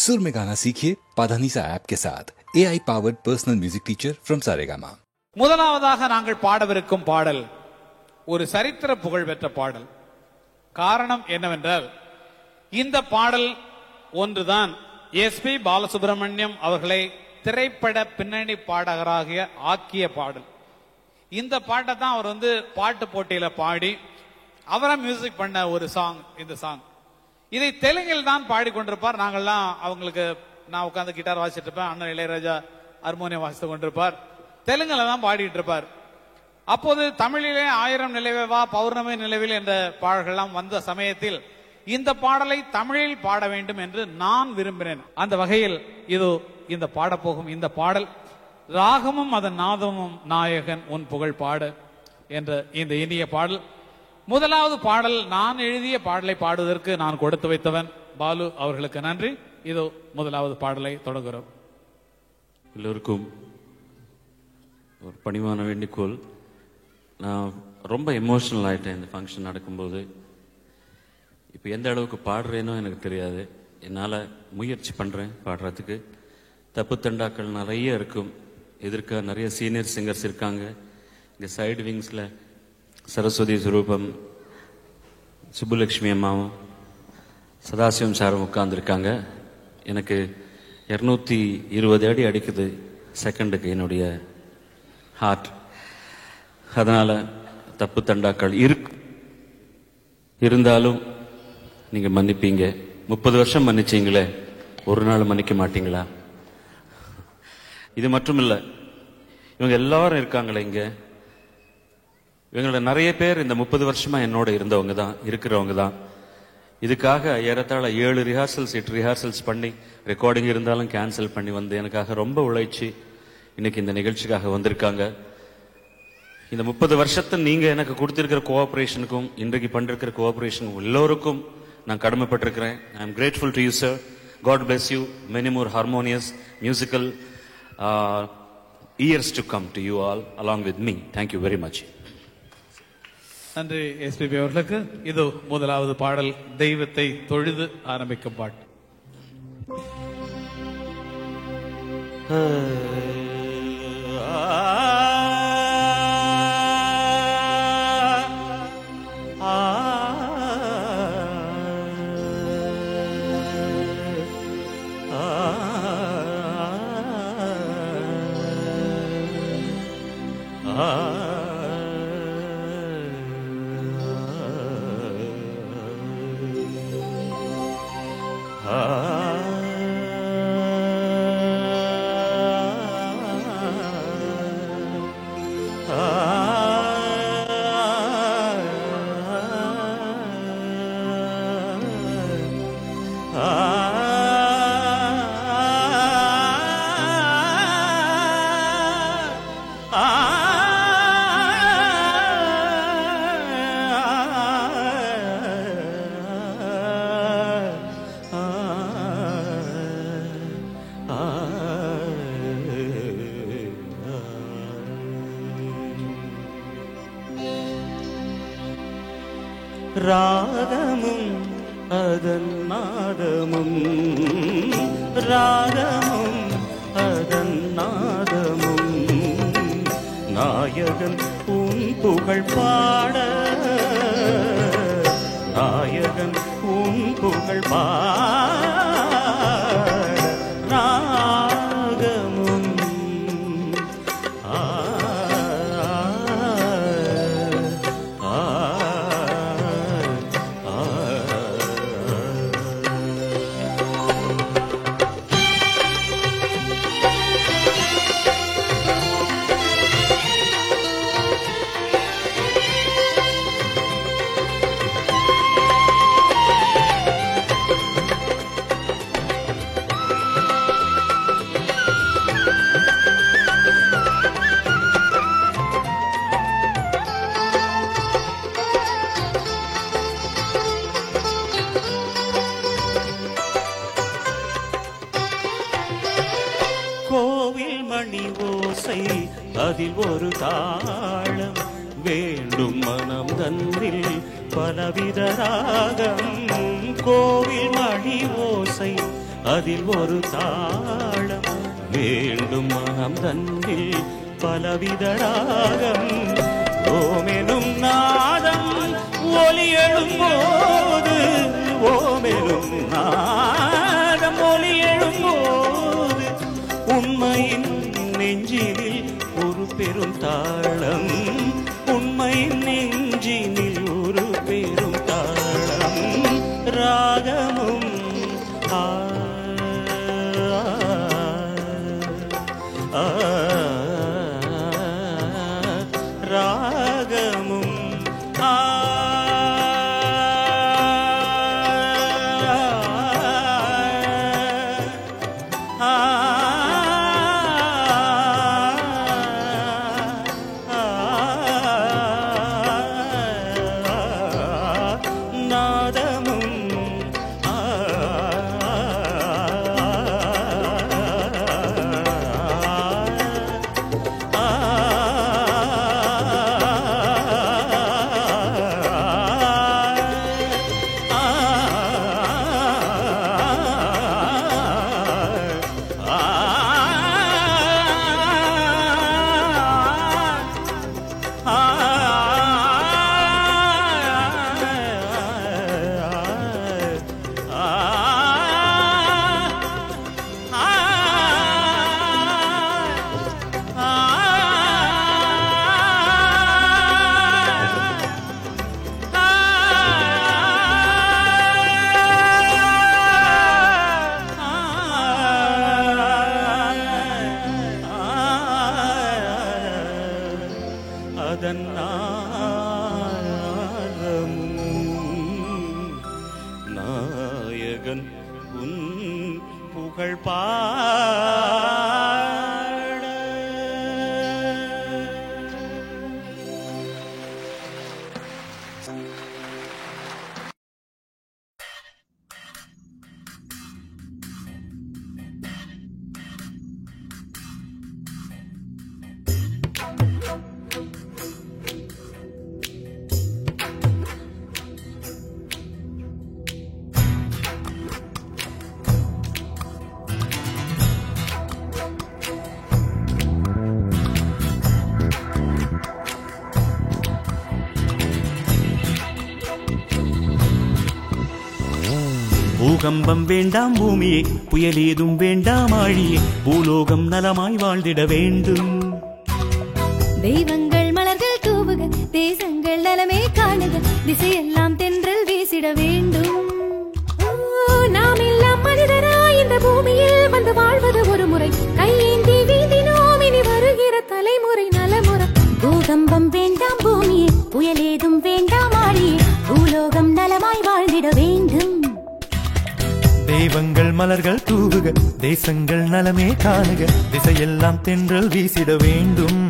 सुर में गाना सीखिए पाधानीसा ऐप के साथ AI powered personal music teacher from Saregama. முதலாவதாக நாங்கள் பாடவிருக்கும் பாடல் ஒரு சரித்திர புகழ் பெற்ற பாடல். காரணம் என்னவென்றால் இந்த பாடல் ஒன்றுதான் எஸ்பி பாலசுப்ரமணியம் அவர்களை திரைப்பட பின்னணி பாடகராக ஆக்கிய பாடல். இந்த பாட்டை தான் அவர் பாட்டு போட்டியில பாடி அவரை மியூசிக் பண்ண ஒரு சாங். இந்த சாங் இதை தெலுங்கில் தான் பாடிக்கொண்டிருப்பார். நாங்கள்லாம் அவங்களுக்கு நான் உட்காந்து கிட்டார் வாசிட்டு இருப்பேன், அண்ணன் இளையராஜா ஹார்மோனியம் வாசித்து கொண்டிருப்பார், தெலுங்குல தான் பாடிட்டு இருப்பார். அப்போது தமிழிலே 1000 நிலவே வா பௌர்ணமி நிலவில் என்ற பாடல்கள்லாம் வந்த சமயத்தில் இந்த பாடலை தமிழில் பாட வேண்டும் என்று நான் விரும்பினேன். அந்த வகையில் இது இந்த பாடப்போகும் இந்த பாடல் ராகமும் அதன் நாதமும் நாயகன் உன் புகழ் பாட என்ற இந்த இனிய பாடல். முதலாவது பாடல் நான் எழுதிய பாடலை பாடுவதற்கு நான் கொடுத்து வைத்தவன் பாலு அவர்களுக்கு நன்றி. இதோ முதலாவது பாடலை தொடங்குகிறோம். எல்லோருக்கும் ஒரு பணிவான வேண்டிக்கோள். நான் ரொம்ப எமோஷனல் ஆயிட்டேன் இந்த ஃபங்க்ஷன் நடக்கும்போது. இப்போ எந்த அளவுக்கு பாடுறேனோ எனக்கு தெரியாது. என்னால் முயற்சி பண்ணுறேன் பாடுறதுக்கு. தப்பு தண்டாக்கள் நிறைய இருக்கும். எதிர்க்க நிறைய சீனியர் சிங்கர்ஸ் இருக்காங்க. இங்கே சைடு விங்ஸில் சரஸ்வதி சுரூபம், சுப்புலட்சுமி அம்மாவும் சதாசிவம் சாரும் உட்கார்ந்துருக்காங்க. எனக்கு 220 அடி அடிக்குது செகண்டுக்கு என்னுடைய ஹார்ட். அதனால் தப்பு தண்டாக்கள் இருந்தாலும் நீங்கள் மன்னிப்பீங்க. 30 வருஷம் மன்னிச்சீங்களே, ஒரு நாள் மன்னிக்க மாட்டீங்களா? இது மட்டும் இல்லை, இவங்க எல்லாரும் இருக்காங்களே இங்கே, இவங்கள நிறைய பேர் இந்த 30 வருஷமா என்னோட இருந்தவங்க தான், இருக்கிறவங்க தான். இதுக்காக ஏறத்தாழ 7 ரிஹார்சல்ஸ் 8 ரிஹார்சல்ஸ் பண்ணி ரெக்கார்டிங் இருந்தாலும் கேன்சல் பண்ணி வந்து எனக்காக ரொம்ப உழைச்சி இன்னைக்கு இந்த நிகழ்ச்சிக்காக வந்திருக்காங்க. இந்த 30 வருஷத்தை நீங்க எனக்கு கொடுத்திருக்கிற கோஆபரேஷனுக்கும் இன்றைக்கு பண்ணிருக்கிற கோஆபரேஷனுக்கும் எல்லோருக்கும் நான் கடமைப்பட்டிருக்கிறேன். I am grateful to you sir. God bless you. Many more harmonious musical years to come to you all along with me. Thank you very much. நன்றி எஸ்பிபி அவர்களுக்கு. இது முதலாவது பாடல் தெய்வத்தை தொழுது ஆரம்பிக்கும் பாட்டு. ராகமும் அதன் நாதமும், ராகமும் அதன் நாதமும், நாயகன் உன் புகழ் பாட, நாயகன் உன் புகழ் பாட, ராகமும் அதில் ஒரு தாளம் வேண்டும் மனம் தன்னில் பலவித ராகம் கோவில் மணி ஓசை அதில் ஒரு தாளம் வேண்டும் மனம் தன்னில் பலவித ராகம் ஓமெனும் நாதம் ஒலி எழும்போது ஓமெனும் நாதம் ஒலி எழும்போது உண்மையின் நெஞ்சினில் ஒரு பெரும் தாளம் உண்மையின் நெஞ்சினில் ஒரு பெரும் தாளம் ராகமும் ராகமும் நாயகன் உன் புகழ் பாட பூகம்பம் வேண்டாம் பூமியே புயலேதும் வேண்டாம் ஆழியே பூலோகம் நலமாய் வாழ்ந்திட வேண்டும் தெய்வங்கள் மலர்கள் தூவுக தேசங்கள் நலமே காணுக திசையெல்லாம் தென்றல் வீசிட வேண்டும் நாம் எல்லாம் மனிதராய் இந்த பூமியில் வந்து வாழ்வது ஒரு முறை கையேந்தி வீதினோம் இனி வருகிற தலைமுறை நலமுறை பூகம்பம் வேண்டாம் பூமியே புயலேதும் வேண்டாம் ஆழியே பூலோகம் நலமாய் வாழ்ந்திட வேண்டும் தெய்வங்கள் மலர்கள் தூவுக தேசங்கள் நலமே காணுக திசையெல்லாம் தென்றல் வீசிட வேண்டும்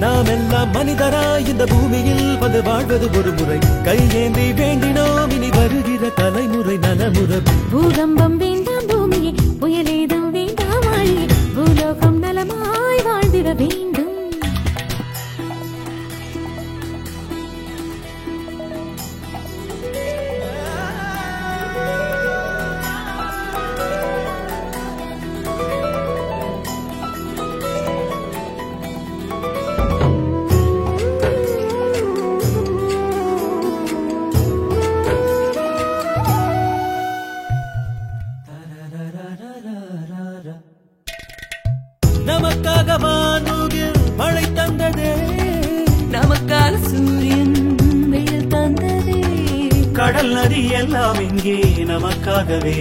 நாம் எல்லாம் மனிதராய் இந்த பூமியில் வந்து வாழ்வது ஒரு முறை கையேந்தி வேண்டினோம் இனி வருகிற தலைமுறை நலமுறை பூகம்பம் வேண்டாம் பூமியே புயலேதும் வேண்டாம் ஆழியே பூலோகம் நலமாய் வாழ்ந்திட வேண்டும் நமக்காக வானூகில் மழை தந்ததே நமக்காக சூரியன் வெயில் தந்ததே கடல் நதி எல்லாம் இங்கே நமக்காகவே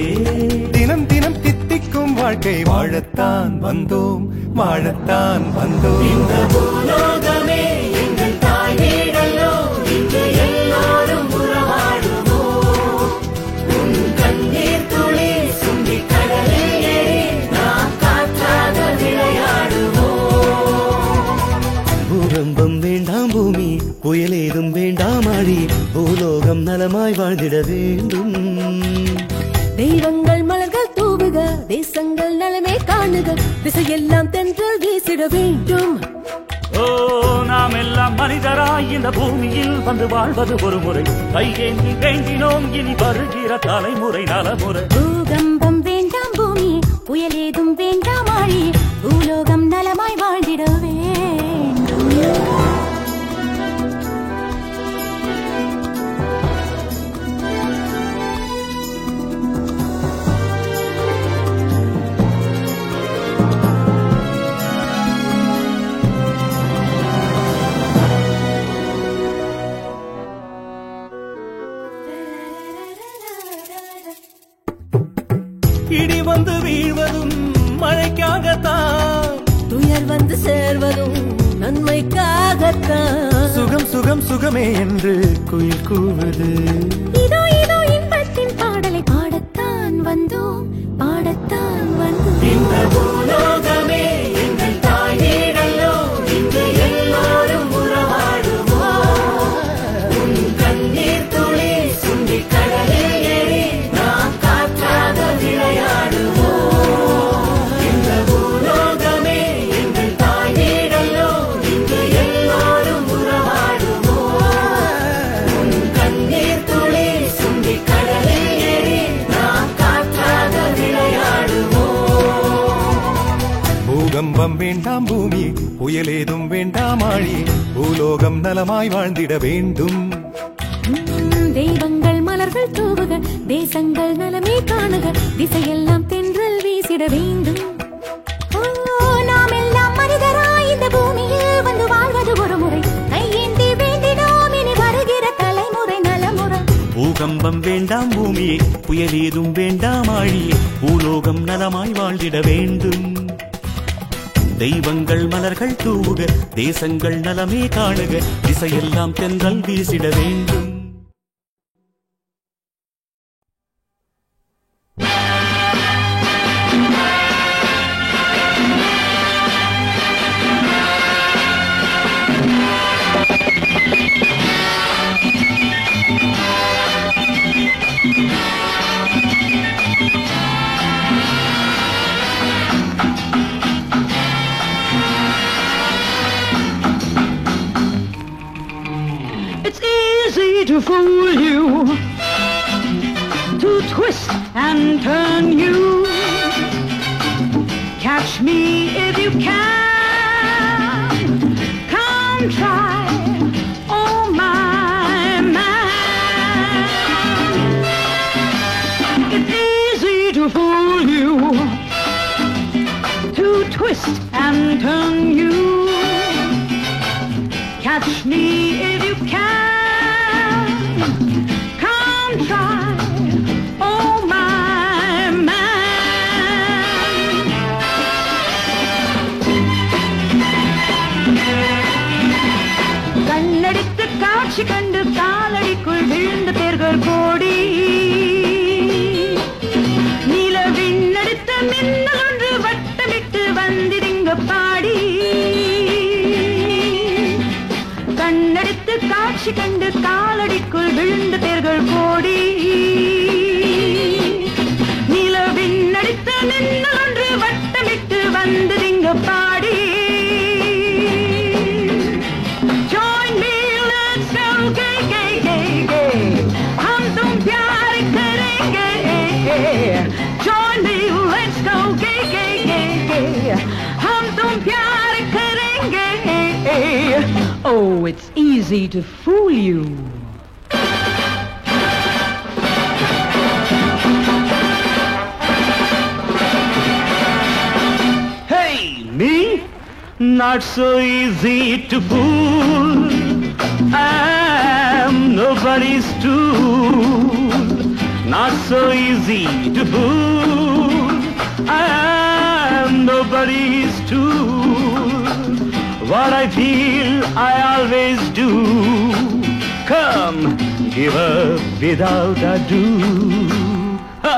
தினம் தினம் தித்திக்கும் வாழ்க்கை வாழத்தான் வந்தோம் வாழத்தான் வந்தோம் இந்த பூலோகமே எங்கள் தாய் வீடல்லோ இன்று எல்லாரும் உறவாடுவோம் உன் கண்ணீர் துளி சுண்டி கடலிலே நாம் காற்றாக விளையாடுவோம் பூகம்பம் வேண்டாம் பூமி புயலேதும் வேண்டாம் ஆழி பூலோகம் நலமாய் வாழ்ந்திட வேண்டும் தெய்வங்கள் மலர்கள் தூவுக தேசங்கள் நலமே காணுக திசையெல்லாம் தென்றல் வீசிட வேண்டும் ஓ நாம் எல்லாம் மனிதராய் இந்த பூமியில் வந்து வாழ்வது ஒரு முறை கையேந்தி வேண்டினோம் இனி வருகிற தலைமுறை நலமுறை பூகம்பம் இடி வந்து வீழ்வதும் மழைக்காகத்தான், துயர் வந்து சேர்வதும் நன்மைக்காகத்தான். சுகம் சுகம் சுகமே என்று குயில் கூவுது. இதோ இதோ இன்பத்தின் பாடலை பாடத்தான் வந்தோம், பாடத்தான் வந்தோம். இந்த பூலோகமே எங்கள் தாய் வீடல்லோ, இங்கு எல்லோரும் உறவாடுவோம். உன் கண்ணீர் துளி சுண்டி கடலில் ஏறி நாம் காற்றாக விளையாடுவோம். இந்த பூலோகமே எங்கள் தாய் வீடல்லோ, இங்கு எல்லோரும் உறவாடுவோம். உன் கண்ணீர் துளி சுண்டி கடலில் ஏறி நாம் காற்றாக விளையாடுவோம். பூகம்பம் வேண்டாம் பூமி, புயலேதும் வேண்டாம் ஆழி, பூலோகம் நலமாய் வாழ்ந்திட வேண்டும். தெய்வங்கள் மலர்கள் தூவுக, தேசங்கள் நலமே காணுக, திசையெல்லாம் தென்றல் வீசிட வேண்டும். நாம் எல்லாம் மனிதராய் இந்த பூமியில் வந்து வாழ்வது ஒரு முறை, கையேந்தி வேண்டினோம் இனி வருகிற தலைமுறை நலமுறை. பூகம்பம் வேண்டாம் பூமியே, புயலேதும் வேண்டாம் ஆழியே, பூலோகம் நலமாய் வாழ்ந்திட வேண்டும். தெய்வங்கள் மலர்கள் தூவுக, தேசங்கள் நலமே காணுக, திசையெல்லாம் தென்றல் வீசிட வேண்டும். It's easy to fool you, to twist and turn you. Catch me if you can. Come try, oh my man. It's easy to fool you, to twist and turn you. Catch me if you can. Come try, oh my man. கண்ணடித்து காட்சி கண்டு காலடிக்குள் விழுந்த பேர்கள் கோடி. நிலவிண்ணடித்த மின்னல் ஒன்று வட்டமிட்டு வந்திருங்க பாடி. கண்ணடித்து காட்சி கண்டு காலடிக்குள் விழுந்த பேர்கள் கோடி. நிலவிண்ணடித்த மின்னல் ஒன்று வட்டமிட்டு வந்திருங்க பாடி. Join me, let's go, gay, gay, gay, gay. हम तुम प्यार करेंगे. Join me, let's go, gay, gay, gay, gay. हम तुम प्यार करेंगे. Oh, it's easy to fool you. Hey, me? Not so easy to fool. I'm nobody's tool. Not so easy to fool. I'm nobody's tool. What I feel, I always do. Come, give up without ado. Ha!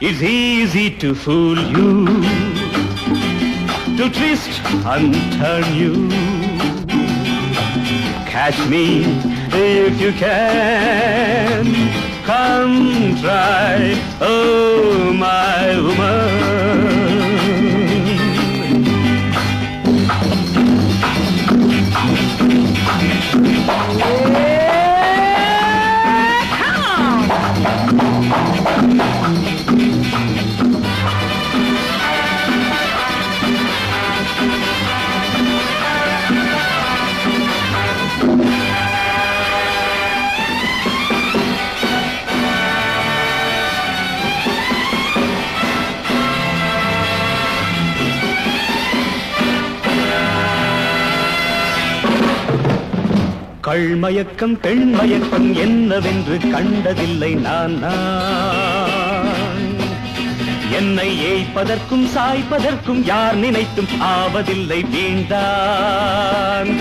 It's easy to fool you, to twist and turn you. Catch me if you can. Come try, oh my woman. கள்மயக்கம் பெண்மயக்கம் என்னவென்று கண்டதில்லை நான். என்னை ஏய்ப்பதற்கும் சாய்ப்பதற்கும் யார் நினைத்தும் ஆவதில்லை வீண்டான்.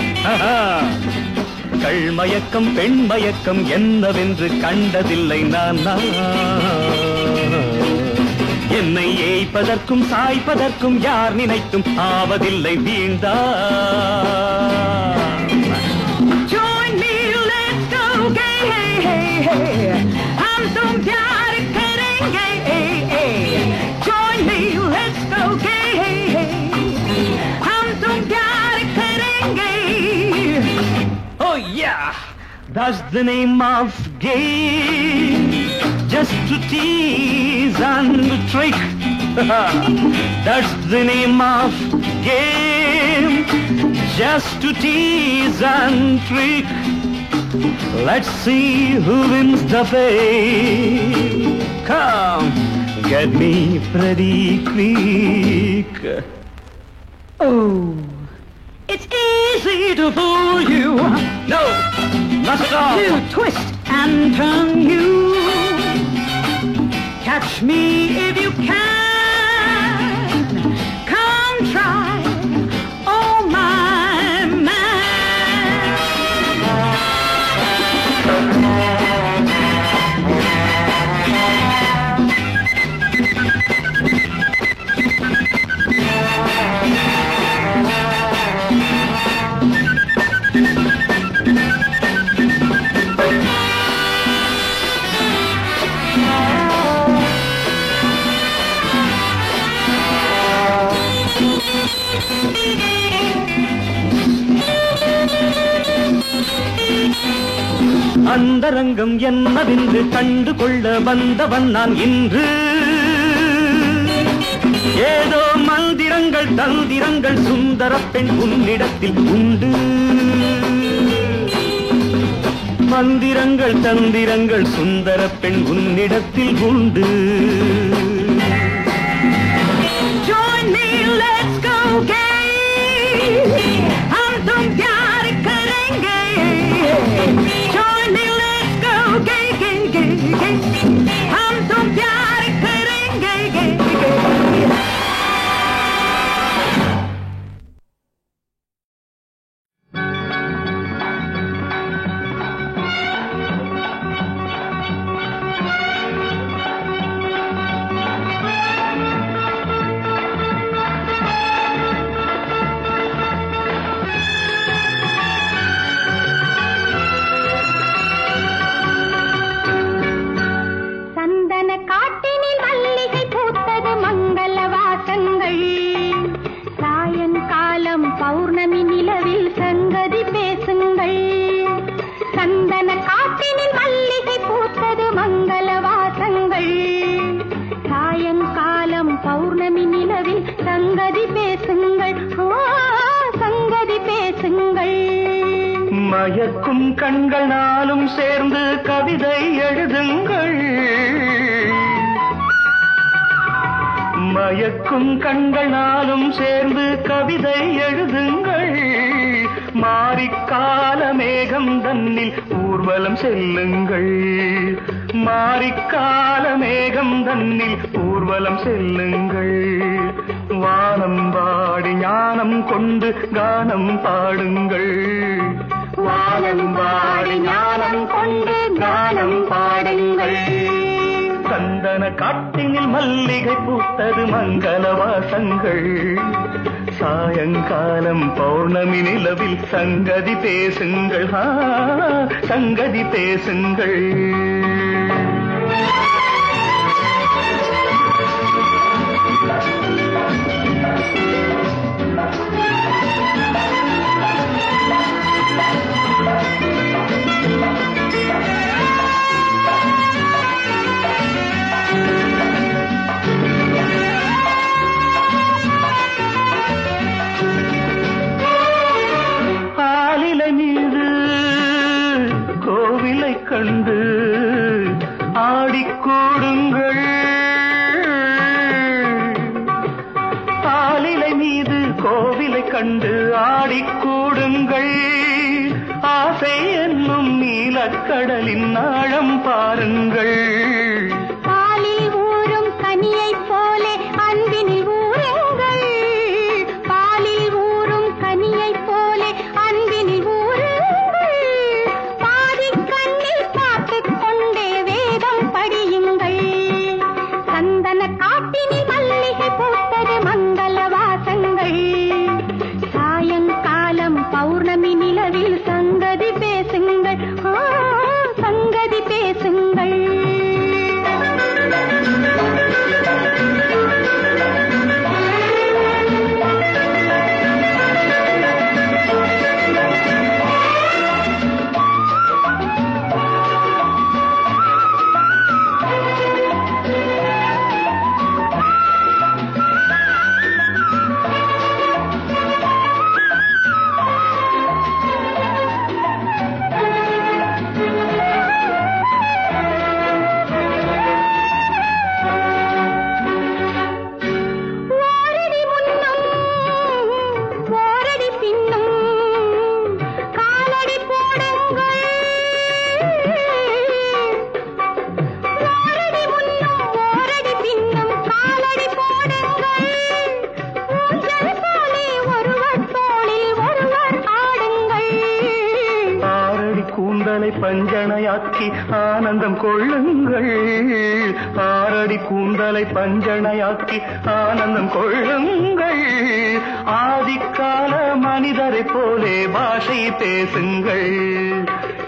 கள்மயக்கம் பெண்மயக்கம் என்னவென்று கண்டதில்லை நான். என்னை ஏய்ப்பதற்கும் சாய்ப்பதற்கும் யார் நினைத்தும் ஆவதில்லை வீண்டான். Join me, let's go gay, हम तुम प्यार करेंगे. Join me, let's go gay, हम तुम प्यार करेंगे. Oh yeah, that's the name of game, just to tease and trick. That's the name of game, just to tease and trick. Let's see who wins the fame. Come, get me pretty quick. Oh, It's easy to fool you, no, not at all. to twist and turn you. Catch me if you can. Come try, oh my man. அந்தரங்கம் என்னவென்று கண்டு கொள்ள வந்தவன் நான் இன்று. ஏதோ மந்திரங்கள் தந்திரங்கள் சுந்தர பெண் உன்னிடத்தில் உண்டு. மந்திரங்கள் தந்திரங்கள் சுந்தர பெண் உன்னிடத்தில் உண்டு. Join me, let's go gay, हम तुम प्यार करेंगे. Join me, let's go gay, gay, gay, gay, हम तुम प्यार करेंगे, gay, gay. சந்தன காட்டினில் மல்லிகை பூத்தது மங்கள வாசங்கள். சாயங்காலம் பௌர்ணமி நிலவில் சங்கதி பேசுங்கள். சந்தன காட்டினில் மல்லிகை பூத்தது மங்கள வாசங்கள். சாயங்காலம் பௌர்ணமி நிலவில் சங்கதி பேசுங்கள். ஓ சங்கதி பேசுங்கள். மயக்கும் கண்கள் நாளும் சேர்ந்து கவிதை எழுதுங்கள். மயக்கும் கண்கள் நாளும் சேர்ந்து கவிதை எழுதுங்கள். மாரிக்கால மேகம் தன்னில் ஊர்வலம் செல்லுங்கள். மாரிக்கால மேகம் தன்னில் ஊர்வலம் செல்லுங்கள். வானம் பாடி ஞானம் கொண்டு கானம் பாடுங்கள். வானம் பாடி ஞானம் கொண்டு கானம் பாடுங்கள். சந்தன காட்டினில் மல்லிகை பூத்தது மங்கள வாசங்கள். சாயங்காலம் பௌர்ணமி நிலவில் சங்கதி பேசுங்கள். சங்கதி பேசுங்கள். கண்டு ஆடிக்கூடுங்கள். ஆலிலை மீது கோவிலை கண்டு ஆடிக்கூடுங்கள். ஆசை என்னும் நீலக்கடலின் ஆழம் பாருங்கள். பாலில் ஊறும் கனியைப் போலே கூந்தலை பஞ்சணையாக்கி ஆனந்தம் கொள்ளுங்கள். ஆறடி கூந்தலை பஞ்சணையாக்கி ஆனந்தம் கொள்ளுங்கள். ஆதிக்கால மனிதரை போலே பாஷை பேசுங்கள்.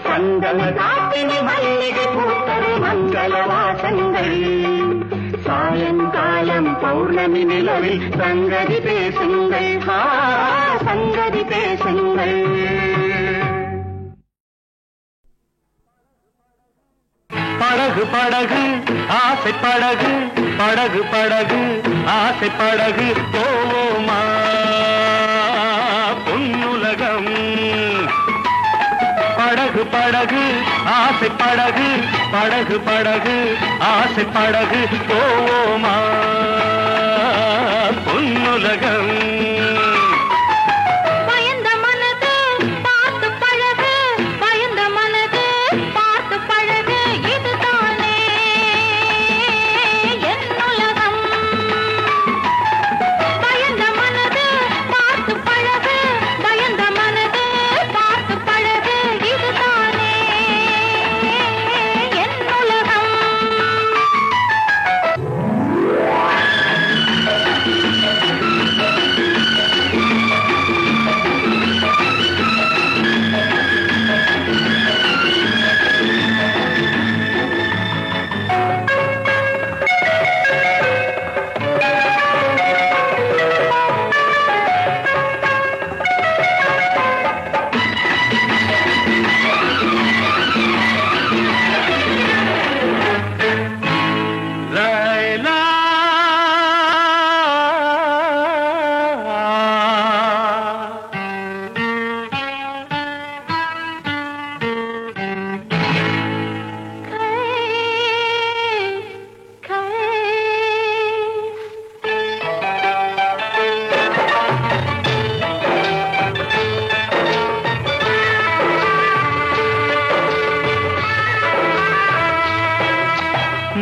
மங்கள காத்தினி மல்லிகை பூத்தது மங்கள வாசங்கள். சாயங்காலம் பௌர்ணமி நிலவில் சங்கதி பேசுங்கள். சங்கதி பேசுங்கள். படகு படகு ஆசை படகு, படகு படகு ஆசை படகு போவோமா பொன்னுலகம். படகு படகு ஆசை படகு, படகு படகு ஆசை படகு போவோமா பொன்னுலகம்.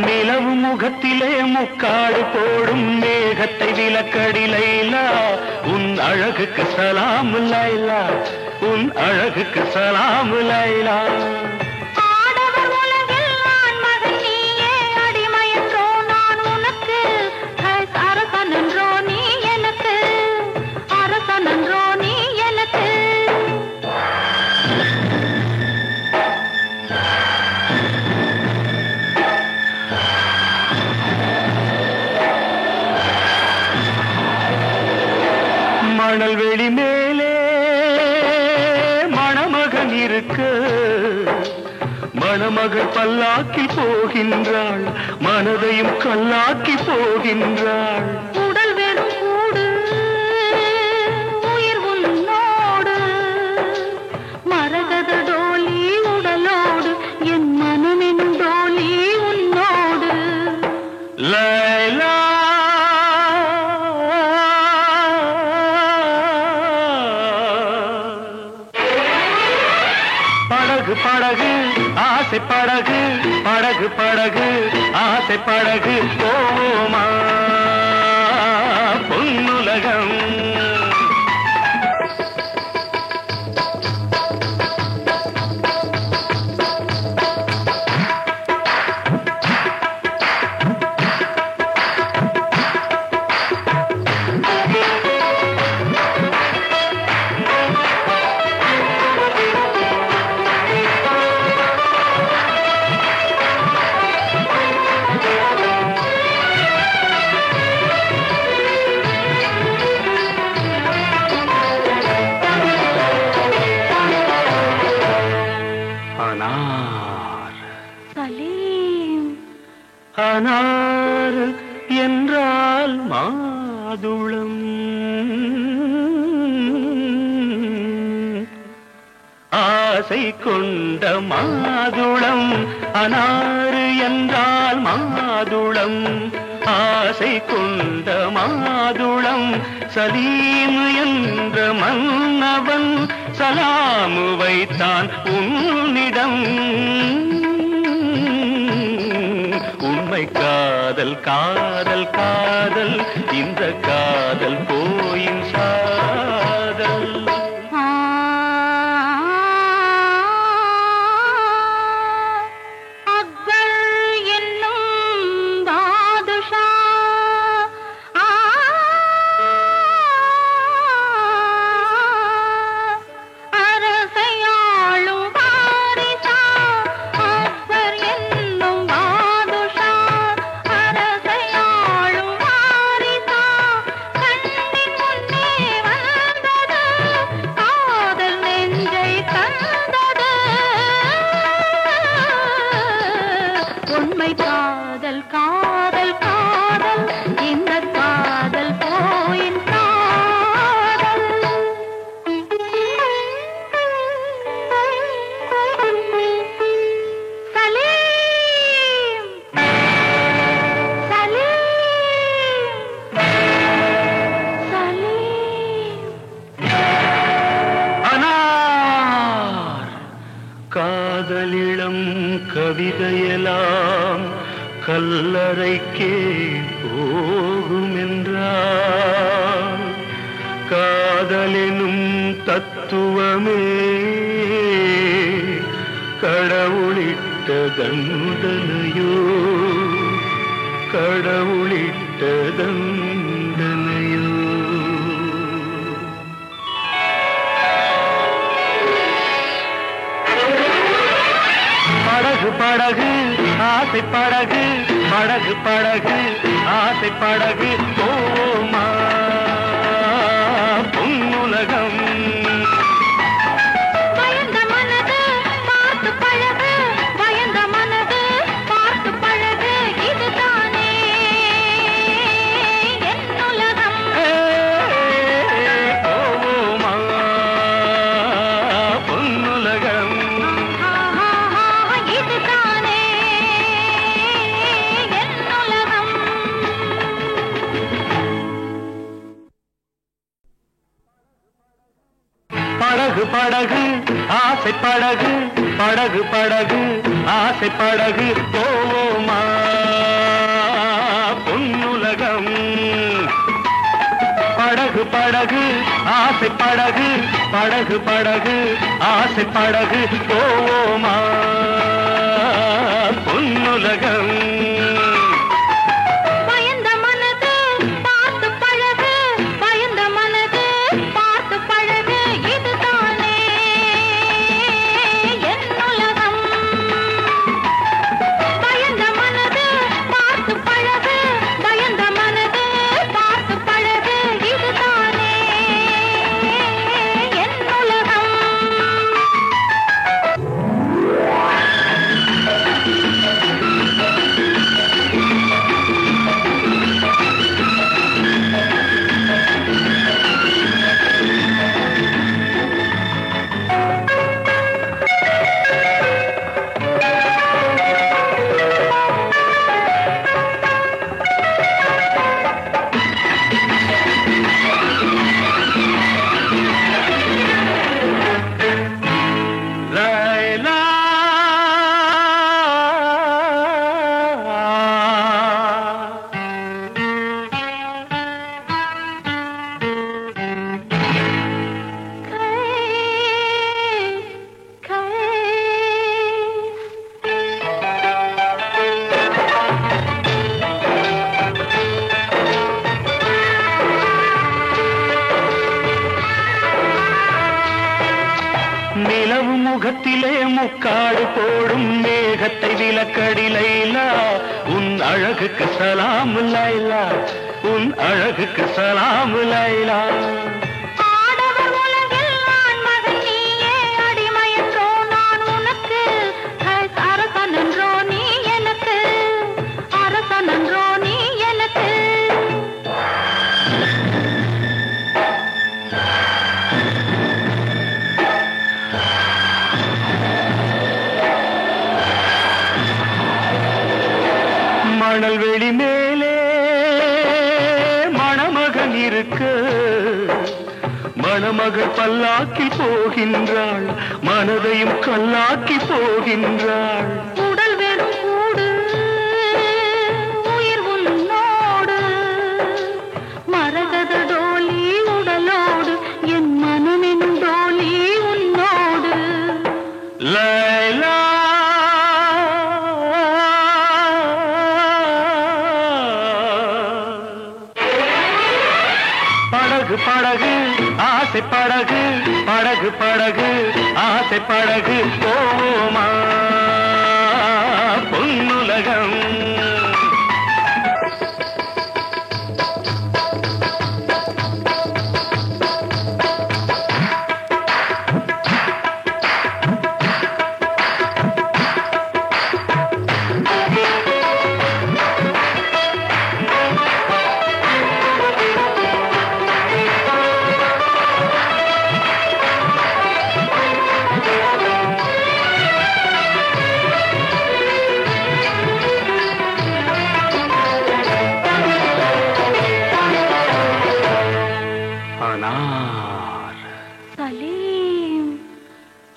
நிலவு முகத்திலே முக்காடு போடும் மேகத்தை விலக்கடி லைலா. உன் அழகுக்கு சலாமு லைலா, உன் அழகுக்கு சலாமு லைலா. மணல் வெளி மேலே மணமகன் இருக்க, மணமகள் பல்லாக்கி போகின்றாள், மனதையும் கல்லாக்கி போகின்றாள். உடல் வெறும் கூடு உயிர் உன்னோடு, மரகத டோலி உடலோடு, என் மனமெனும் டோலி உன்னோடு. லைலா படகு ஆசை படகு, படகு படகு ஆசை படகு போவோமா பொன்னுலகம். அனார் என்றால் மாதுளம், ஆசை கொண்ட மாதுளம். அனார் என்றால் மாதுளம், ஆசை கொண்ட மாதுளம். சலீம் என்ற மன்னவன் சலாமு வைத்தான் உன்னிடம். உண்மை காதல் காதல் காதல், இந்த காதல் போயின் சாதல். செய்கையெல்லாம் கல்லறைக்கே போகும் என்றார். காதலெனும் தத்துவமே கடவுளிட்ட தண்டனையோ, கடவுளிட்ட தண்டனையோ. படகு படகு ஆசை படகு, படகு படகு ஆசை படகு போமா பொன்னுலகம். பயந்த மனது பார்த்து பழகு, பயந்த மனது பார்த்து பழகு, இதுதானே என் உலகம். போமா பொன்னுலகம். இதுதானே என் உலகம். படகு படகு ஆசை படகு, படகு படகு ஆசை படகு போவோமா பொன்னுலகம். படகு படகு ஆசை படகு, படகு படகு ஆசை படகு போவோமா பொன்னுலகம். பயந்த மனது பார்த்து பழகு, பயந்த மனது பார்த்து பழகு, இதுதானே என் உலகம். பயந்த மனது பார்த்து பழகு, பயந்த மனது பார்த்து பழகு, இதுதானே என் உலகம். லைலா நிலவு முகத்திலே முக்காடு போடும் மேகத்தை விலக்கடி லைலா. உன் அழகுக்கு சலாம் லைலா, உன் அழகுக்கு சலாம் லைலா. ஆடவர் உலகில் ஆண்மகன் நீயே, அடிமையன்றோ நான் உனக்கு, அரசனன்றோ நீ எனக்கு, அரசனன்றோ நீ எனக்கு. மணல் வெளி மேலே மணமகன் இருக்கு, மணமகள் பல்லாக்கி போகின்றாள், மனதையும் கல்லாக்கி போகின்றாள். உடல் வெறும் கூடு, உயிர் உன்னோடு, மரகத டோலி உடலோடு, என் மனமெனும் டோலி உன்னோடு. லைலா படகு படகு ஆசை படகு, படகு படகு ஆசை படகு போவோமா பொன்னுலகம்.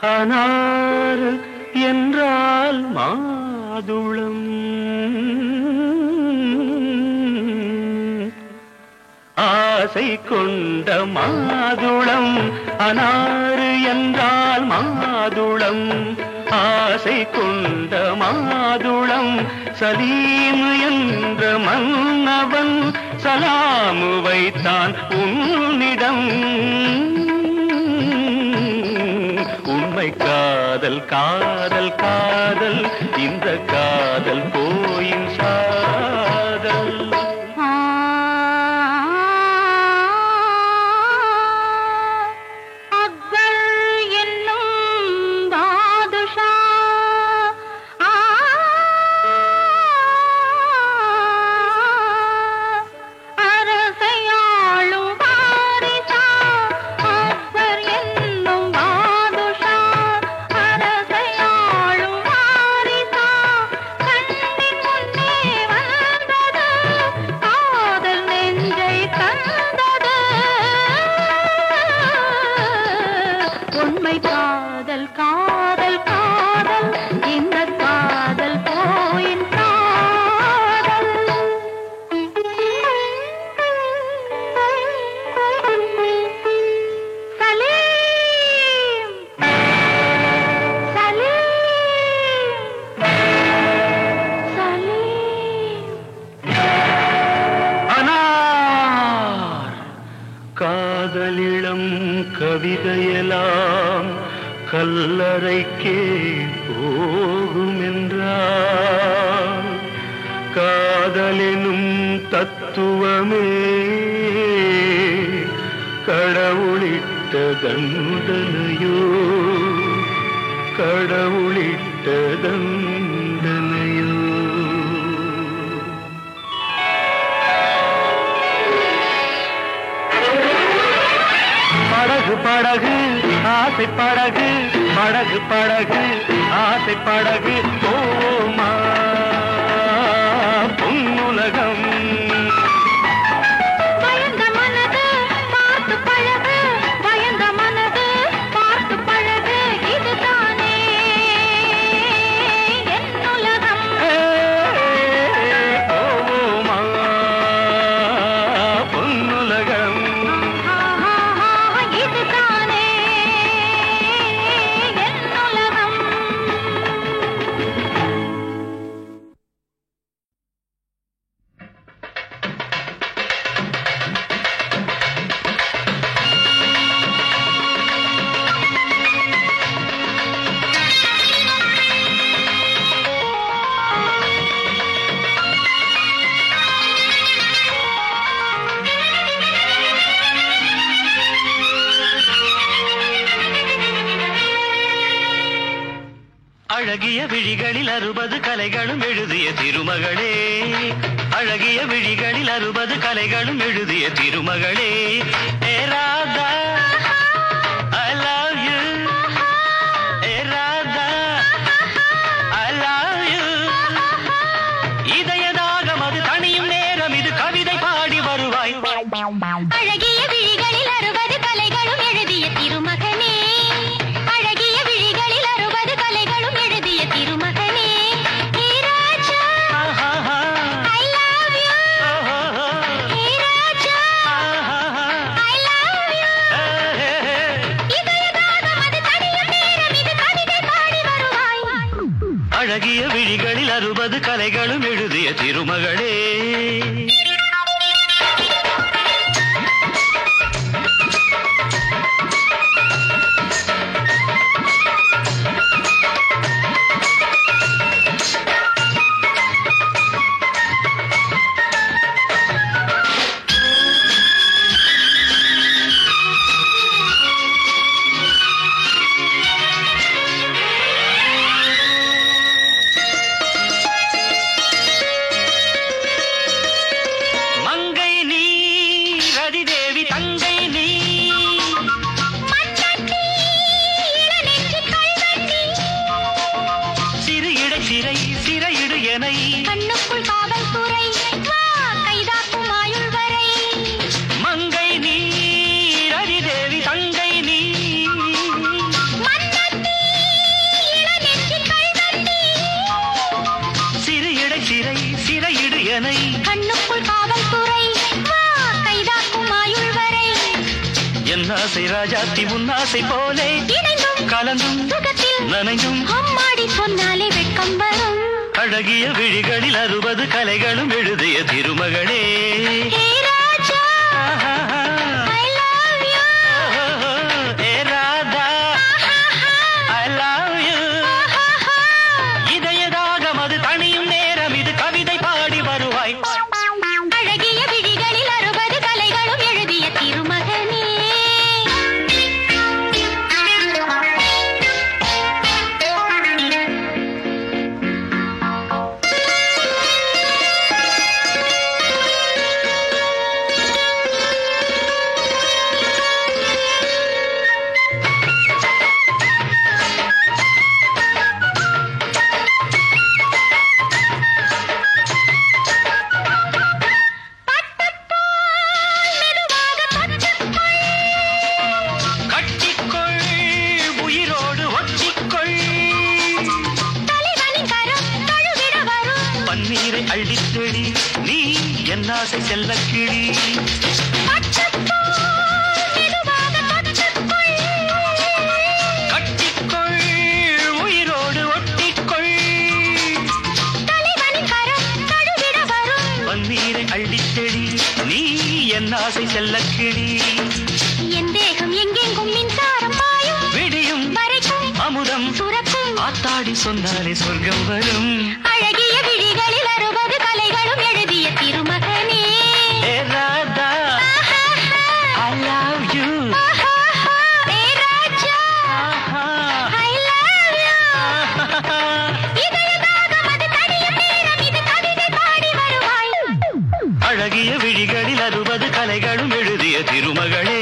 அனார் என்றால் ஆசை கொண்ட மாதுளம் அனாறு என்றால் மாதுளம் ஆசை கொண்ட மாதுளம் சலீம் என்ற மன்னவன் சலாமு வைத்தான் உன்னிடம் உண்மை காதல் காதல் காதல் இந்த காதல் போயின் சாதல் காதலிளம் கவிதையெல்லாம் கல்லறைக்கே போகும் என்றார் காதலெனும் தத்துவமே கடவுளிட்ட தண்டனையோ கடவுளிட்ட தண்டனையோ படகு படகு ஆசை படகு படகு படகு ஆசை படகு போமா பொன்னுலகம் பயந்த மனது பார்த்து பழகு பயந்த மனது பார்த்து பழகு இதுதானே என் உலகம் போமா பொன்னுலகம் அழகிய விழிகளில் 60 கலைகளும் எழுதிய திருமகளே அழகிய விழிகளில் 60 கலைகளும் எழுதிய திருமகளே ஏ Radha I love you A Radha I love you இதயதாகம் அது தனியும் நேரம் இது கவிதை பாடி வருவாய் அழகிய விழிகளில் 60 கலைகளும் எழுதிய திருமகனே அழகிய விழிகளில் 60 கலைகளும் எழுதிய திருமகனே ஹே ராஜா I love you hey Raja I love you இதயதாகம் அது தனியும் நேரம் இது கவிதை பாடி வருவாய் அழகிய விழிகளில் 60 கலைகளும் எழுதிய திருமகளே ஆசை ராஜாத்தி முன்னாசை போலே கலந்தும் நனைந்தும் அம்மாடி சொன்னாலே வெட்கம் வரும். அழகிய விழிகளில் 60 கலைகளும் எழுதிய திருமகளே. இதயதாகம் அது தனியும் நேரம் இது கவிதை பாடி வருவாய். அழகிய விழிகளில் 60 கலைகளும் எழுதிய திருமகனே. ஆசை செல்ல கிளி கட்டிக்கொள் உயிரோடு ஒட்டிக்கொள் பன்னீரை அள்ளித்தெளி நீ என் ஆசை செல்ல கிளி. என் தேகம் எங்கெங்கும் மின்சாரம் பாயும் விடியும் வரைக்கும் அமுதம் சுரக்கும் ஆத்தாடி சொன்னாலே சொர்க்கம் வரும். அழகிய விழிகளில் 60 கலைகளும் எழுதிய திருமகனே. ஏ Radha I love you. A Raja I love you. இதயதாகம் அது தனியும் நேரம் இது கவிதை பாடி வருவாய். அழகிய விழிகளில் 60 கலைகளும் எழுதிய திருமகளே.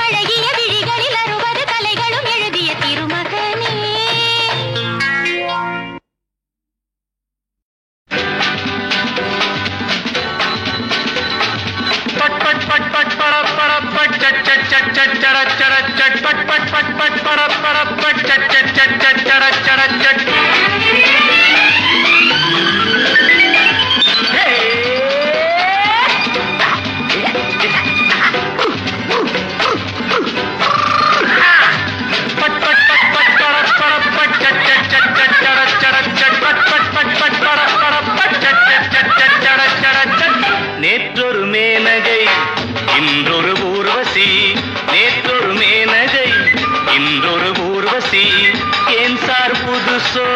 அழகிய விழிகளில் 60 கலைகளும் எழுதிய திருமகனே. பட் பட் பட் பட் பர பர பட் சட் சட் சட் சட் சர சர சட் பட் பட் பட் பட் பர பர பட் சட் சட் சட் சட் சர சர சட். பட் பட் பட் பட் பர பர பட் சட் சட் சட் சட் சர சர சட் பட் பட் பட் பட் பர பர பட் சட் சட் சட் சட் சர சர சட். நேற்றொரு மேனகை இன்றொரு ஊர்வசி, நேற்றொரு மேனகை இன்றொரு ஊர்வசி. ஏன் சார் புதுசோ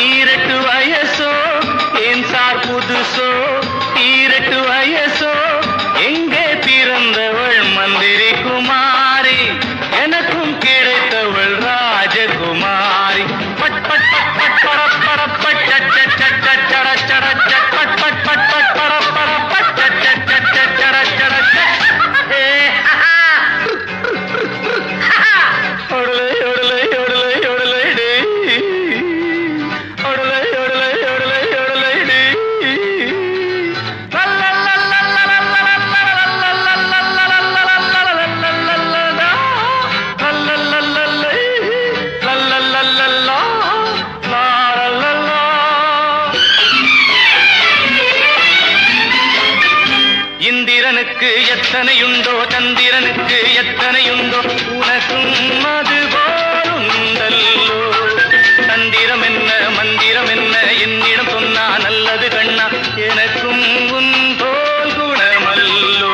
ஈரட்டு வயசோ, ஏன் சார் புதுசோ ஈரட்டு வயசோ. எங்கே பிறந்தவள் மந்திரி குமாரி, எனக்கும் கிடைத்தவள் ராஜகுமாரி. பட் பட் பட் பட் பர பர பட் சட் சட் சட் சட் சர சர சட் பட் பட் பட் பட் பர பர பட் சட் சட் சட் சட் சர சர சட். ஒடலை ஒடலை ஒடலை ஒடலை டே, ஒடலை ஒடலை ஒடலை ஒடலை டே. இந்திரனுக்கு எத்தனையுண்டோ சந்திரனுக்கு எத்தனையுண்டோ, உனக்கும் அது போலுண்டல்லோ. தந்திரம் என்ன மந்திரம் என்ன என்னிடம் சொன்னா நல்லது கண்ணா, எனக்கும் உன் போல் குணமல்லோ.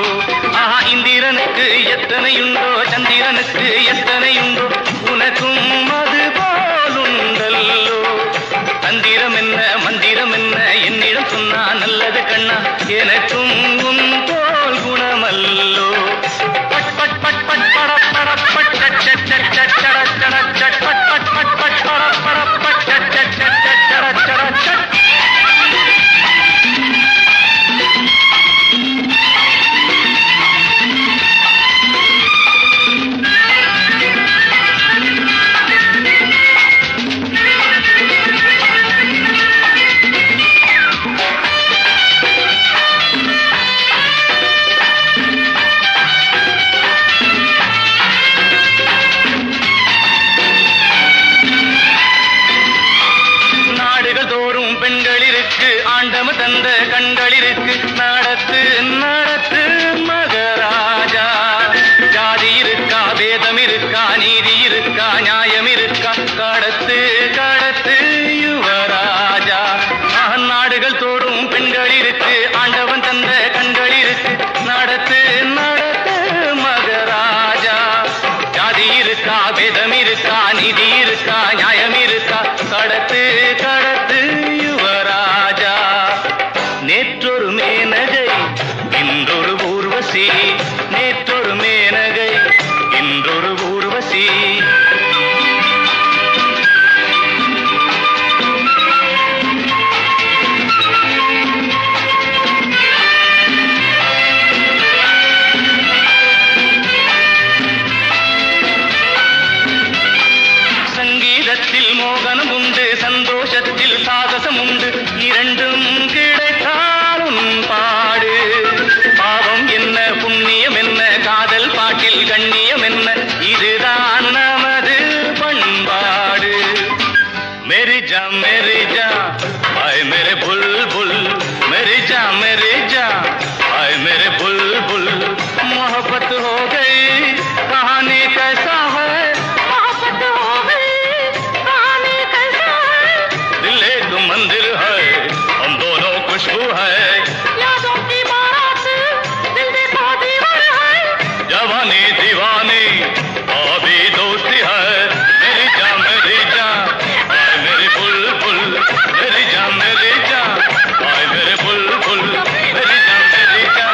ஆஹா, இந்திரனுக்கு எத்தனையுண்டோ சந்திரனுக்கு எத்தனையுண்டோ, உனக்கும் அது போலுண்டல்லோ. தந்திரம் என்ன மந்திரம் என்ன என்னிடம் சொன்னா நல்லது கண்ணா, எனக்கும் உன் போல் குணமல்லோ. பட் பட் பட் பட் பர பர பட் சட் சட் சட் சட் சர சர சட் பட் பட் பட் பட் பர பர பட் சட் சட் சட் சட் சர சர சட். ஊர்வசி, நேற்றொரு மேனகை இன்றொரு ஊர்வசி. சங்கீதத்தில் மோகனம் உண்டு, சந்தோஷத்தில் சாகசம் உண்டு, இரண்டும் கிடைத்தாலும் பாடு. பாவம் என்ன புண்ணியம் என்ன, காதல் பாட்டில் கண்ணியம் என்ன, இதுதான் நமது பண்பாடு. மேரி ஜா மேரி ஜா ஆய் மேரே புல்புல், மேரி ஜா ஆய் மேரே புல்புல். मोहब्बत हो गई कहानी कैसा है, मोहब्बत हो गई कहानी कैसा है, दिल एक मंदिर है हम दोनों खुशबू है, यादों की बारात दिल देखो दीवार है, जवानी दीवानी अभी दोस्ती है. मेरी जा आए मेरी बुलबुल, मेरी जा आए मेरे बुलबुल, मेरी जा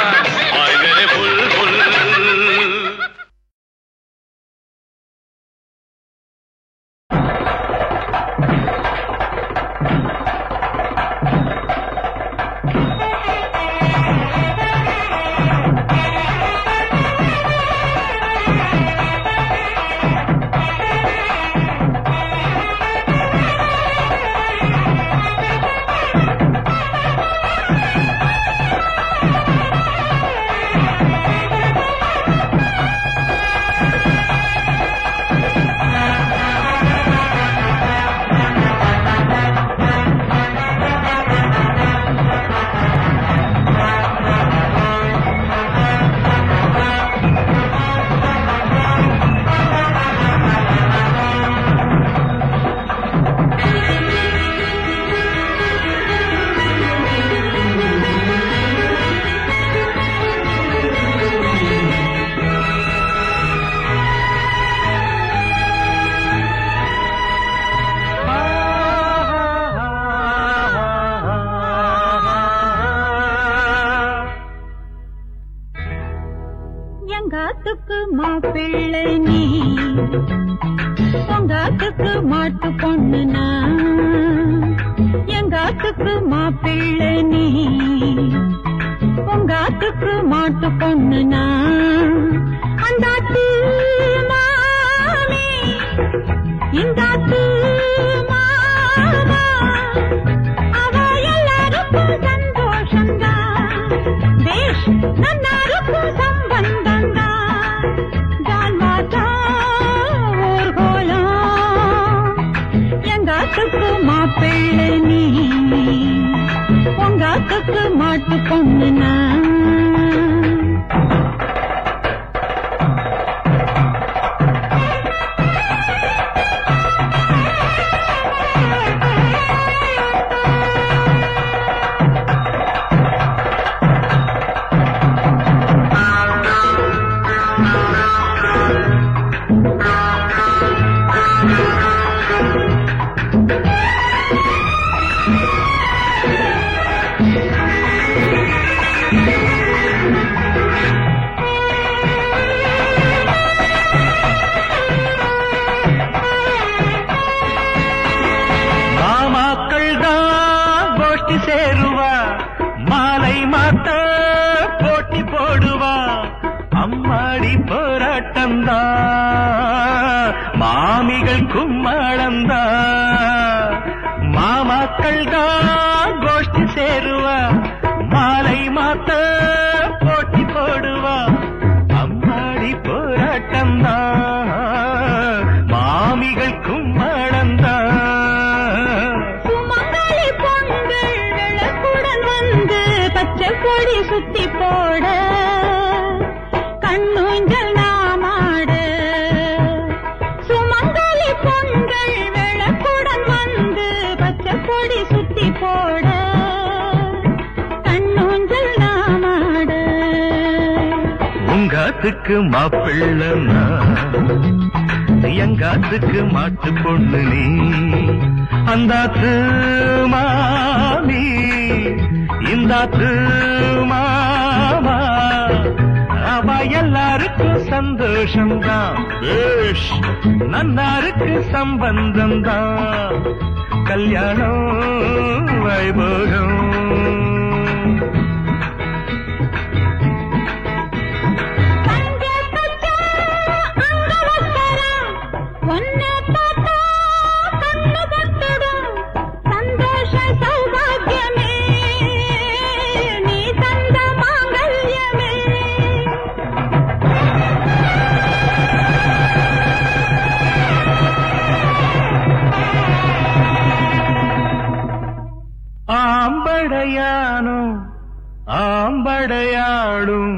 आए मेरे बुलबुल. எங்காத்துக்கு மாப்பிள்ளை நீ, பொங்காத்துக்கு மாட்டு பொண்ணுனா. எங்காத்துக்கு மாப்பிள்ளை நீ, பொங்காத்துக்கு மாட்டு பொண்ணுனா. அந்தாத்து மாமி இந்தாத்து மாமா, அவ எல்லாருக்கும் சந்தோஷந்தான், பேஷ் நன்னாருக்கும் சம்பந்தந்தான். ஜான்மாதா ஊர்கோலம் எங்காத்துக்கு மாப்பிள்ளை நீ, பொங்காத்துக்கு மாட்டு பொண்ணுனா. மாமிகள் கும்மாளந்தா, மாமாக்கள் தான் கோஷ்டி சேருவா, மாலை மாத்த போட்டி போடுவா. அம்மாடி போராட்டந்தா, மாமிகள் கும்மாளந்தா. சுமங்கலி பொண்கள் விளக்குடன் வந்து பச்சை கொடி சுத்தி போட, கண்ணூஞ்சல் நாமாட. சுமங்கலி பொண்கள் விளக்குடன் வந்து பச்சை கொடி சுத்தி போட, கண்ணூஞ்சல் நாமாட. உங்காத்துக்கு மாப்பிள்ளனா, எங்காத்துக்கு மாட்டு பொண்ணு நீ. அந்தாத்து மாமி இந்தாத்து மாமா, நன்னாவா எல்லாருக்கும் சந்தோஷம்தான், நன்னாருக்கு சம்பந்தம்தான், கல்யாணம் வைபோகம். ஆம்படையானும் ஆம்படையாடும்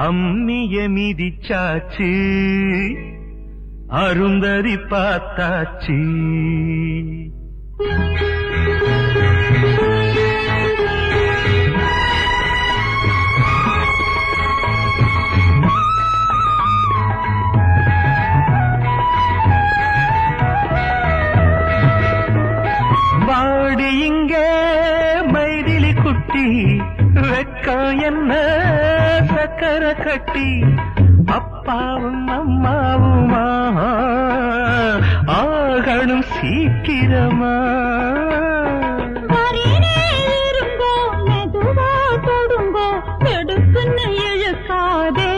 அம்மிய மிதிச்சாச்சு, அருந்ததி பார்த்தாச்சு. வாடி இங்கே மைதிலி குட்டி, வெக்கம் என்ன சக்கர கட்டி, அப்பாவும் அம்மாவுமா ஆகணும் சீக்கிரமா. இருங்கோ மெதுவா தொடுங்கோ, எடுப்புன்னு இழுக்காதே,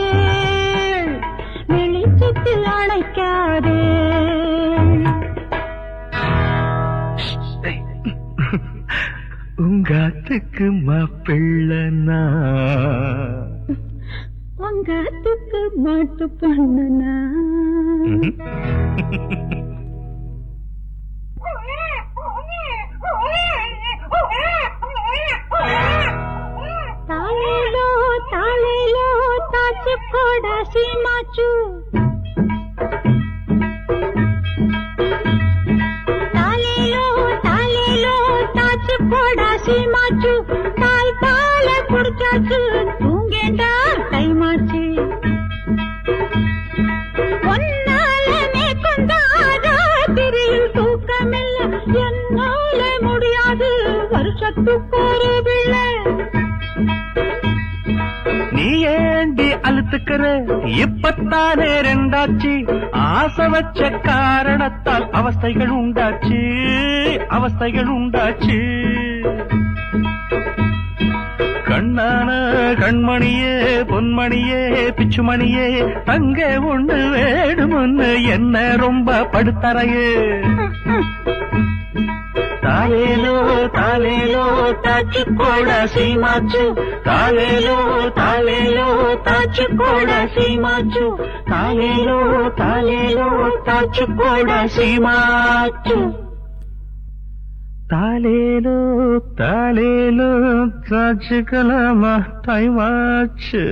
வெளிச்சத்தில் அணைக்காதே. உங்காத்துக்கு மாப்பிள்ளனா, உங்காத்துக்கு மாட்டு பண்ணனா. தாலேலோ தாலேலோ தாச்சு போடா சீமாச்சு, தாலேலோ தாலேலோ தாச்சு போடா சீமாச்சு, தாய் பால குடிச்சாச்சு தூங்கேண்டா டைமாச்சு. ஒன்னால மேற்கொண்டா ராத்திரியில் தூக்கமில்ல, என்னால முடியாது வருஷத்துக்கு ஒரு பிள்ளை. நீ ஏண்டி அழுத்துக்கிற, இப்பத்தானே ரெண்டாச்சு, ஆசை வச்ச காரணத்தால் அவஸ்தைகள் உண்டாச்சு, அவஸ்தைகள் உண்டாச்சு. கண்ணான கண்மணியே பொன்மணியே பிச்சுமணியே, தங்க ஒண்ணு வேணும்னு என்ன ரொம்ப படுத்தறையே. தாலேலோ தாலேலோ தாச்சு கோட சீமாச்சு, தாலேலோ தாலேலோ தாச்சு கோட சீமாச்சு, தாலேலோ தாலேலோ தாச்சு கோட சீமாச்சு, தாலேலோ தாலேலோ தாச்சுக்கலாமா டைமாச்சு.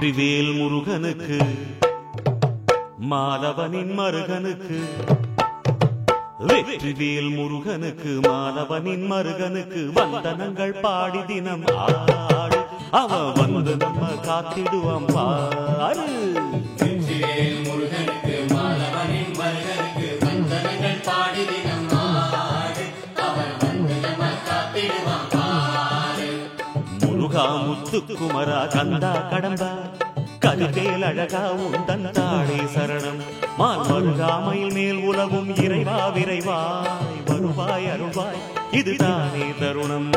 வெற்றிவேல் முருகனுக்கு மாதவனின் மருகனுக்கு, வெற்றிவேல் முருகனுக்கு மாதவனின் மருகனுக்கு வந்தனங்கள் பாடி தினம் ஆடு, அவ வந்து நம்ம காத்திடுவான் பாரு. வெற்றிவேல் முருகனுக்கு மாதவனின் மருகனுக்கு வந்தனங்கள் பாடி தினம் ஆடு, அவ வந்து நம்ம காத்திடுவான் பாரு. முருகா முத்துக்குமரா கந்தா கடம்பா கதிர்வேல் அழகா உந்தன் தாளே சரணம், மான் மருகாமையில் மேல் உலவும் இறைவா விரைவாய் வருவாய் அருள்வாய், இதுதானே தருணம்.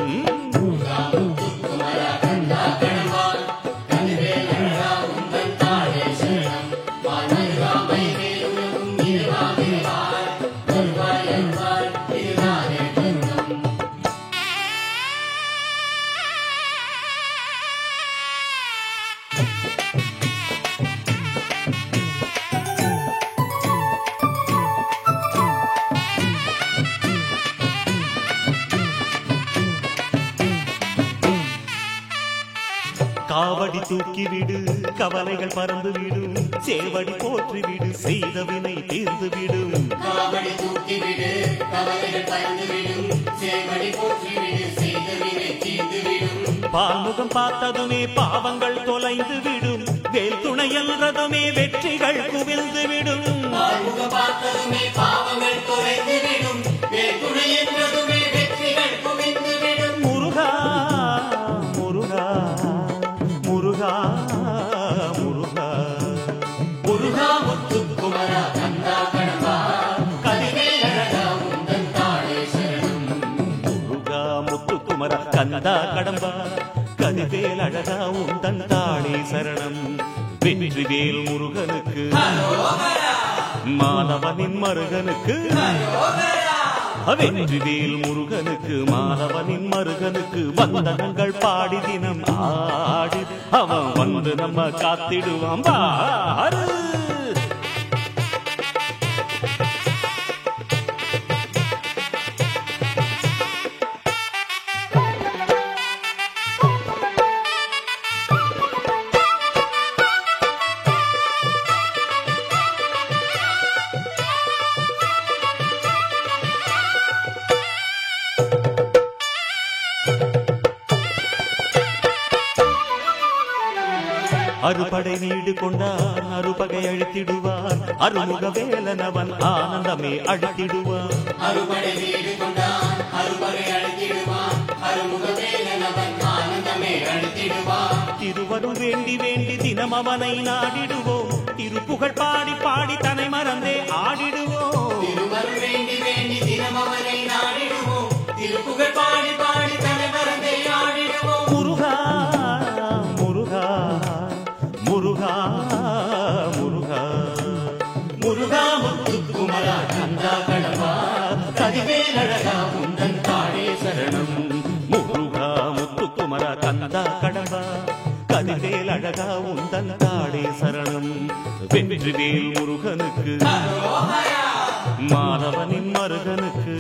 காவடி தூக்கிவிடு கவலைகள் பறந்து விடும் சேவடி போற்றிவிடு செய்த வினை தீர்ந்து விடும் காவடி தூக்கிவிடு கவலைகள் பறந்து விடும் சேவடி போற்றிவிடு செய்த வினை தீர்ந்து விடும் பால்முகம் பார்த்ததுமே பாவங்கள் தொலைந்து விடும் வேல் துணை என்றதுமே வெற்றிகள் குவிந்து விடும் பால்முகம் பார்த்ததுமே பாவங்கள் தொலைந்து விடும் வேல் துணை என்றதுமே வெற்றிகள் குவிந்து விடும் முருகா முருகா முருகா முருகா முருகா முத்துக்குமரா கந்தா கடம்பா கதிவேலழகா உந்தன் தாளே சரணம் முருகா முத்துக்குமரா கந்தா கடம்பா கதிவேல் அழகா உந்தன் தாளே சரணம் வெற்றிவேல் முருகனுக்கு மாதவனின் மருகனுக்கு வெற்றிவேல் முருகனுக்கு மாதவனின் மருகனுக்கு வந்தனங்கள் பாடி தினம் ஆடி அவன் வந்து நம்ம காத்திடுவான் பாரு அறுபடை வீடு கொண்டான் அறுபகை அழித்திடுவான் அருமுக வேலனவன் ஆனந்தமே அழித்திடுவான் அறுபடை வீடு கொண்டான் அறுபகை அழித்திடுவான் அருமுக வேலனவன் ஆனந்தமே அழித்திடுவான் திருவருள் வேண்டி வேண்டி தினம் அவனை நாடிடுவோம் திருப்புகழ் பாடி பாடி தன்னை மறந்தே ஆடிடுவோம் திருவருள் வேண்டி வேண்டி தினம் அவனை நாடிடுவோம் திருப்புகழ் பாடி பாடி தன்னை மறந்தே ஆடிடுவோம் முருகா முருகா முருகா முருகா முருகா முத்துக்குமரா கந்தா கடம்பா கதிவேலழகா உந்தன் தாளே சரணம் முருகா முத்துக்குமரா கந்தா கடம்பா கதிவேல் அழகா உந்தன் தாளே சரணம் வெற்றிவேல் முருகனுக்கு மாதவனின் மருகனுக்கு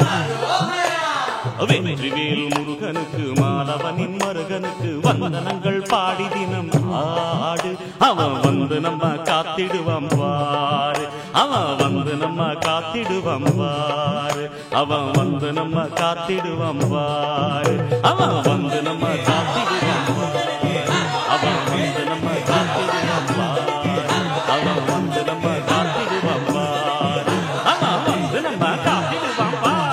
வெற்றிவேல் முருகனுக்கு மாதவனின் மருகனுக்கு வந்தனங்கள் பாடி தினம் ஆடு அவன் வந்து நம்ம காத்திடுவான் வாரு அவன் வந்து நம்ம காத்திடுவான் வாரு அவன் வந்து நம்ம காத்திடுவான் வாரு அவன் வந்து நம்ம காத்திடுவான் அவன் வந்து நம்ம காத்திடுவான் வாரு அவன் வந்து நம்ம காத்திடுவான் வாரு அவன் வந்து நம்ம காத்திடுவான் வாரு.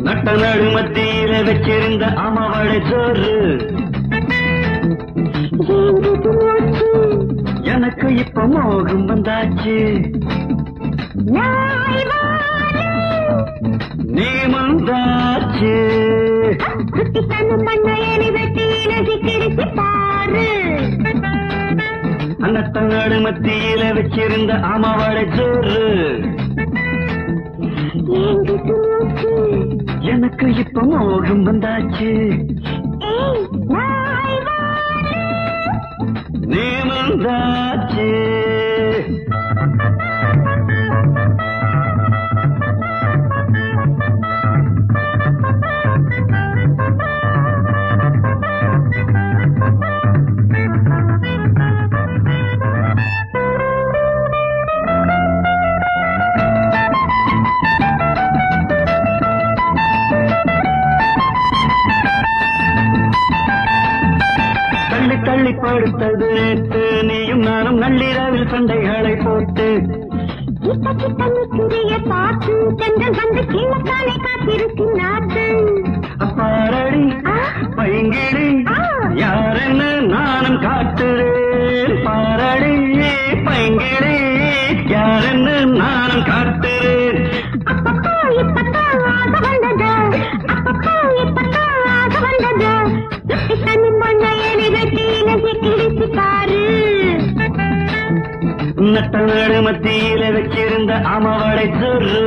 நட்ட நடு மத்தியில வச்சிருந்த அமவடை சோறு எனக்கு இப்ப மோகம் வந்தாச்சு நீ வந்தாச்சு நட்ட நடு மத்தியில வச்சிருந்த அமவடை சோறு எனக்கு இப்ப மோகம் வந்தாச்சு நீ வந்தாச்சு தள்ளி படுத்தது நேற்று நீயும் நானும் நள்ளிரவில் சண்டைகளை போட்டு பார்த்து சென்றல் வந்து கீழக்காலை காத்திருக்கும் நாட்டு பாரடி பைங்கிடி யாரென்னு நானும் காட்டுறேன் பாரடி பைங்கிழி யாருன்னு நான் காட்டுறேன். அப்பப்போ இப்பத்தான் ஆக வந்தது, அப்பப்போ இப்பத்தான் ஆக வந்தது. தண்ணி மண்ண எலி வெட்டியில சிக்கிடிச்சு பாரு. நட்ட நாடு மத்தியில வச்சிருந்த அமவடை சோறு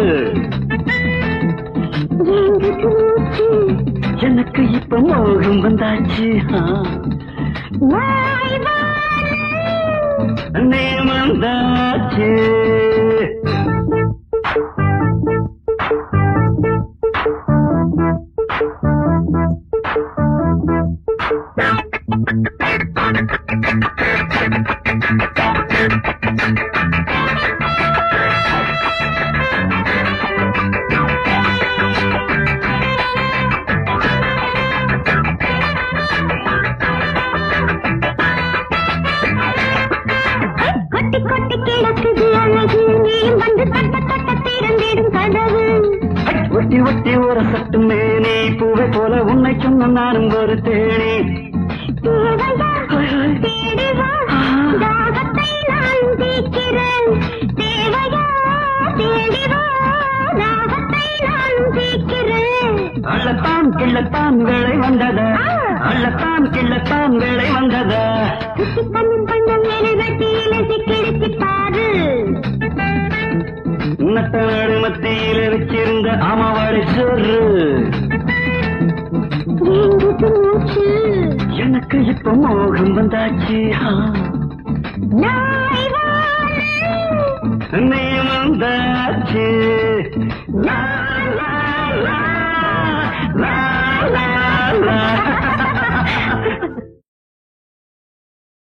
எனக்கு இப்ப மோகம் வந்தாச்சு. நீ வந்தாச்சு. கொட்டி கொட்டி கிடக்குது அழகு, நீயும் வந்து தட்ட தட்ட திறந்திடும் கதவு. ஒட்டி ஒட்டி ஒரு சட்டு மேனி பூவை போல உன்னை சொன்ன நானும் ஒரு தேனி. தேவையா தேடிவா, தாகத்தை நான் தீக்கிறேன். தேவையா தேடிவா, தாகத்தை நான் தீக்கிறேன். அள்ளத்தான் கிள்ளத்தான் வேலை வந்ததா, அள்ளத்தான் கிள்ளத்தான் வேலை வந்ததா. கண்ணும் கண்ணும் எலி வெட்டியில சிக்கிடிச்சு பாரு. நட்ட நாடு மத்தியில வச்சிருந்த அமவடை சோறு எனக்கு இப்ப மோகம் வந்தாச்சு. நீ வந்தாச்சு.